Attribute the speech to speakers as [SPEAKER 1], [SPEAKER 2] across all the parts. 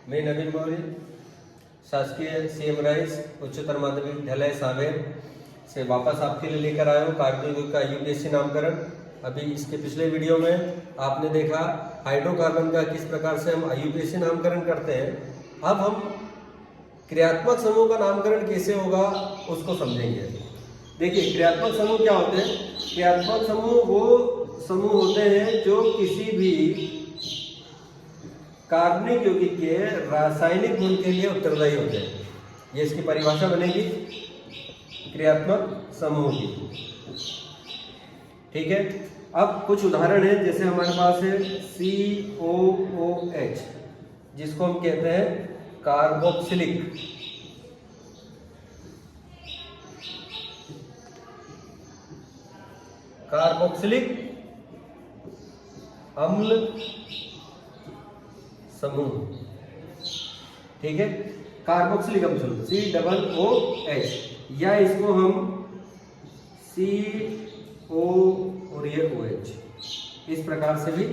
[SPEAKER 1] मैं नवीन मौर्य शासकीय CM rice उच्चतर माध्यमिक विद्यालय सांवेर से वापस आपके लिए लेकर आया हूँ कार्बनिक युग का यूपीएससी नामकरण। अभी इसके पिछले वीडियो में आपने देखा हाइड्रोकार्बन का किस प्रकार से हम यूपीएससी नामकरण करते हैं। अब हम क्रियात्मक समूह का नामकरण कैसे होगा उसको समझेंगे। देखिए, क्रियात्मक समूह क्या होते हैं? क्रियात्मक समूह वो समूह होते हैं जो किसी भी कार्बनिक यौगिक के रासायनिक गुण के लिए उत्तरदायी होते हैं। ये इसकी परिभाषा बनेगी क्रियात्मक समूह की। ठीक है, अब कुछ उदाहरण है। जैसे हमारे पास है COOH, जिसको हम कहते हैं कार्बोक्सिलिक अम्ल समूह। ठीक है, कार्बोक्सिलिक अम्ल समूह COOH, या इसको हम CO और ये OH इस प्रकार से भी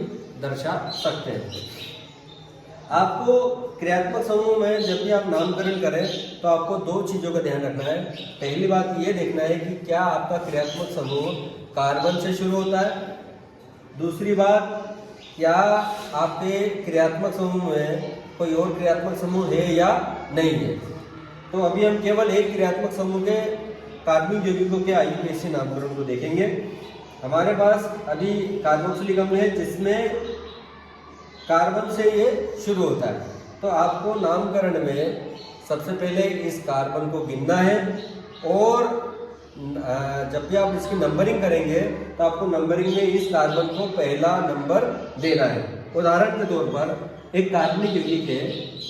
[SPEAKER 1] दर्शा सकते हैं। आपको क्रियात्मक समूह में जब भी आप नामकरण करें तो आपको दो चीजों का ध्यान रखना है। पहली बात ये देखना है कि क्या आपका क्रियात्मक समूह कार्बन से शुरू होता है। दूसरी बात, क्या आपके क्रियात्मक समूह में कोई और क्रियात्मक समूह है या नहीं है। तो अभी हम केवल एक क्रियात्मक समूह के कार्बनिक यौगिकों के आईयूपीएसी नामकरण को देखेंगे। हमारे पास अभी कार्बोक्सिलिक अम्ल है जिसमें कार्बन से ये शुरू होता है। तो आपको नामकरण में सबसे पहले इस कार्बन को गिनना है, और जब भी आप इसकी नंबरिंग करेंगे तो आपको नंबरिंग में इस कार्बन को पहला नंबर देना है। उदाहरण के तौर पर एक कार्बनिक यौगिक है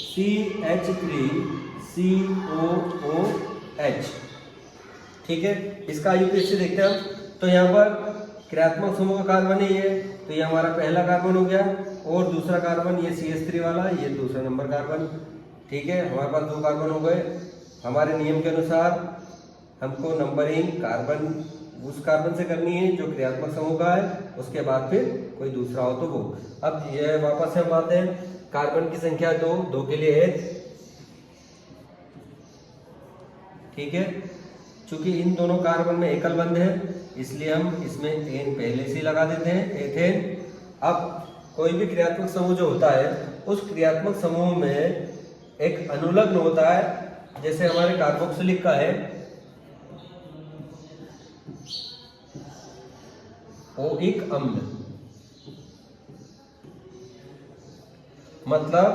[SPEAKER 1] CH3COOH। ठीक है, इसका आईयूपीएसी देखते हैं हम। तो यहाँ पर क्रियात्मक समूह का कार्बन ही है, तो ये हमारा पहला कार्बन हो गया, और दूसरा कार्बन ये CH3 वाला, ये दूसरा नंबर कार्बन। ठीक है, हमारे पास दो कार्बन हो गए। हमारे नियम के अनुसार हमको नंबरिंग कार्बन उस कार्बन से करनी है जो क्रियात्मक समूह का है, उसके बाद फिर कोई दूसरा हो तो वो। अब ये वापस हम आते हैं, कार्बन की संख्या दो के लिए है। ठीक है, चूंकि इन दोनों कार्बन में एकल बंध है इसलिए हम इसमें एन पहले से लगा देते हैं, एथेन। अब कोई भी क्रियात्मक समूह जो होता है उस क्रियात्मक समूह में एक अनुलग्न होता है। जैसे हमारे कार्बोक्सिलिक का है ओइक अम्ल, मतलब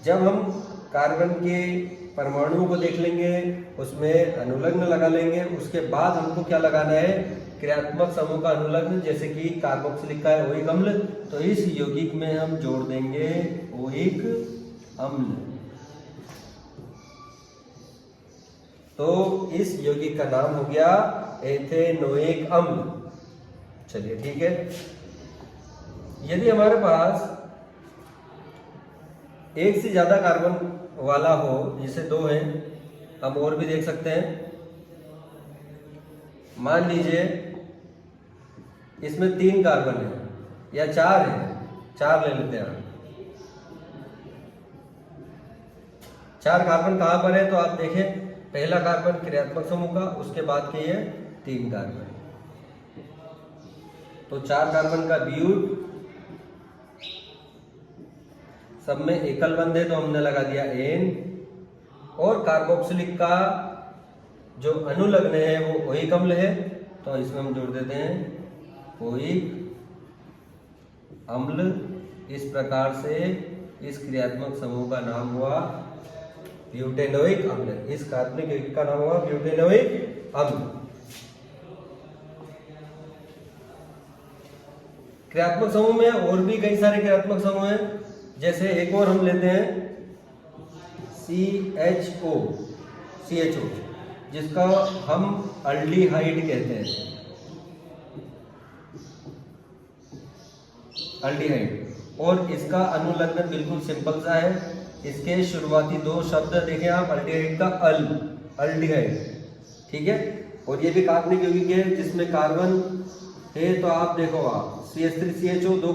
[SPEAKER 1] जब हम कार्बन के परमाणुओं को देख लेंगे उसमें अनुलग्न लगा लेंगे, उसके बाद हमको क्या लगाना है, क्रियात्मक समूह का अनुलग्न। जैसे कि कार्बोक्सिलिक का है ओइक अम्ल, तो इस यौगिक में हम जोड़ देंगे ओइक अम्ल। तो इस यौगिक का नाम हो गया एथेनोइक अम्ल। चलिए, ठीक है। यदि हमारे पास एक से ज्यादा कार्बन वाला हो, जैसे दो हैं, हम और भी देख सकते हैं। मान लीजिए इसमें 3 कार्बन है या 4 है, 4 ले लेते हैं। 4 कार्बन कहां पर है तो आप देखें, पहला कार्बन क्रियात्मक समूह का, उसके बाद के ये 3 कार्बन। तो 4 कार्बन का ब्यूट, सब में एकल बंध है तो हमने लगा दिया एन, और कार्बोक्सिलिक का जो अनुलग्न है वो ओइक अम्ल है, तो इसमें हम जोड़ देते हैं ओइक अम्ल। इस प्रकार से इस क्रियात्मक समूह का नाम हुआ ब्यूटेनोइक अम्ल। इस कार्बनिक यौगिक का नाम हुआ ब्यूटेनोइक अम्ल। क्रियात्मक समूह में और भी कई सारे क्रियात्मक समूह हैं। जैसे एक और हम लेते हैं CHO, जिसका हम अल्डिहाइड कहते हैं, अल्डिहाइड। और इसका अनुलग्न बिल्कुल सिंपल सा है। इसके शुरुआती 2 शब्द देखें आप, अल्डिहाइड का अल्डिहाइड। ठीक है, और ये भी कार्बनिक यौगिक है जिसमें कार्बन है। तो आप देखो, आप CH3CHO 2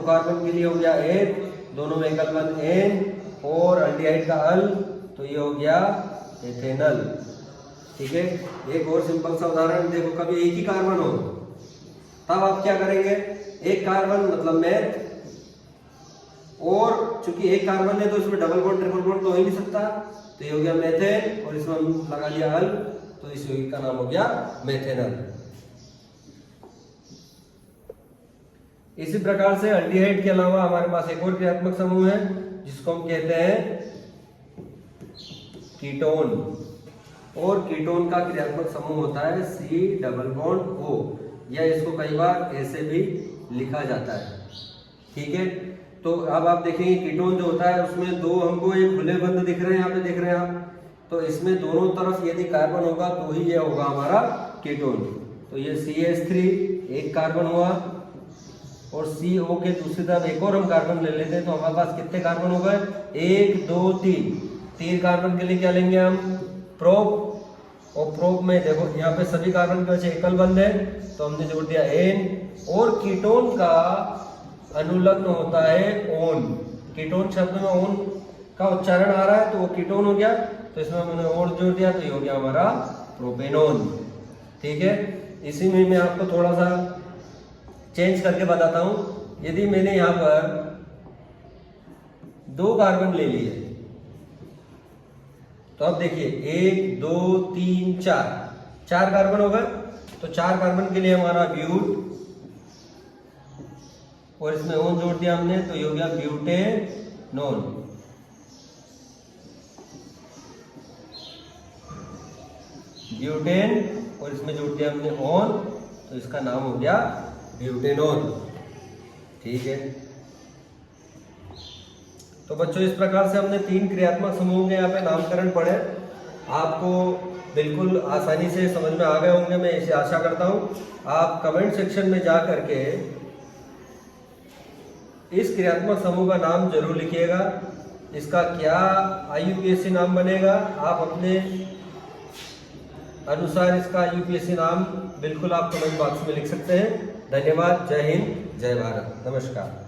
[SPEAKER 1] कार्बन के लिए हो गया एक, दोनों में एकल बंध एन, और अल्डिहाइड का अल, तो ये हो गया एथेनल। ठीक है, एक और सिंपल सा उदाहरण देखो, कभी एक ही कार्बन हो तब आप क्या करेंगे, एक कार्बन मतलब मेथ, और चूंकि एक कार्बन है तो इसमें डबल बॉन्ड ट्रिपल बॉन्ड तो हो ही नहीं सकता, तो ये हो गया मेथेन, और इसमें हम लगा लिया अल, तो इस यौगिक का नाम हो गया मेथेनल। इसी प्रकार से अल्डिहाइड के अलावा हमारे पास एक और क्रियात्मक समूह है जिसको हम कहते हैं कीटोन, और कीटोन का क्रियात्मक समूह होता है C डबल बॉन्ड O, या इसको कई बार ऐसे भी लिखा जाता है। ठीक है, तो अब आप देखेंगे कीटोन जो होता है उसमें दो हमको एक खुले बंध दिख रहे हैं, यहाँ पे देख रहे हैं आप, तो इसमें दोनों तरफ यदि कार्बन होगा तो ही ये होगा हमारा कीटोन। तो ये CH3 एक कार्बन हुआ, और CO के दूसरी तरफ एक और हम कार्बन ले लेते हैं, तो हमारे पास कितने कार्बन हो गए, 1 2 3, 3 कार्बन के लिए क्या लेंगे हम, प्रोप, और प्रोप में देखो यहाँ पे सभी कार्बन के वजह एकल बंध है, तो हमने जोड़ दिया N, और कीटोन का अनुलग्न होता है ओन। कीटोन शब्द में ओन का उच्चारण आ रहा है तो वो कीटोन हो गया, तो इसमें हमने और जोड़ दिया, तो ये हो गया हमारा प्रोपेनोन। ठीक है, इसी में मैं आपको थोड़ा सा चेंज करके बताता हूं। यदि मैंने यहां पर 2 कार्बन ले लिए, तो अब देखिए 1 2 3 4 कार्बन हो गए, तो 4 कार्बन के लिए हमारा ब्यूट, और इसमें ओन जोड़ दिया हमने, तो ये हो गया ब्यूटेनोन। ब्यूटेन, और इसमें जोड़ दिया हमने ओन, तो इसका नाम हो गया ब्यूटेनोन। ठीक है, तो बच्चों इस प्रकार से हमने 3 क्रियात्मक समूहों के यहाँ पे नामकरण पढ़े, आपको बिल्कुल आसानी से समझ में आ गए होंगे, मैं इसे आशा करता हूँ। आप कमेंट सेक्शन में जा करके इस क्रियात्मक समूह का नाम जरूर लिखिएगा, इसका क्या IUPAC नाम बनेगा आप अपने अनुसार इसका IUPAC नाम बिल्कुल आप कमेंट बॉक्स में लिख सकते हैं। धन्यवाद, जय हिंद, जय भारत, नमस्कार।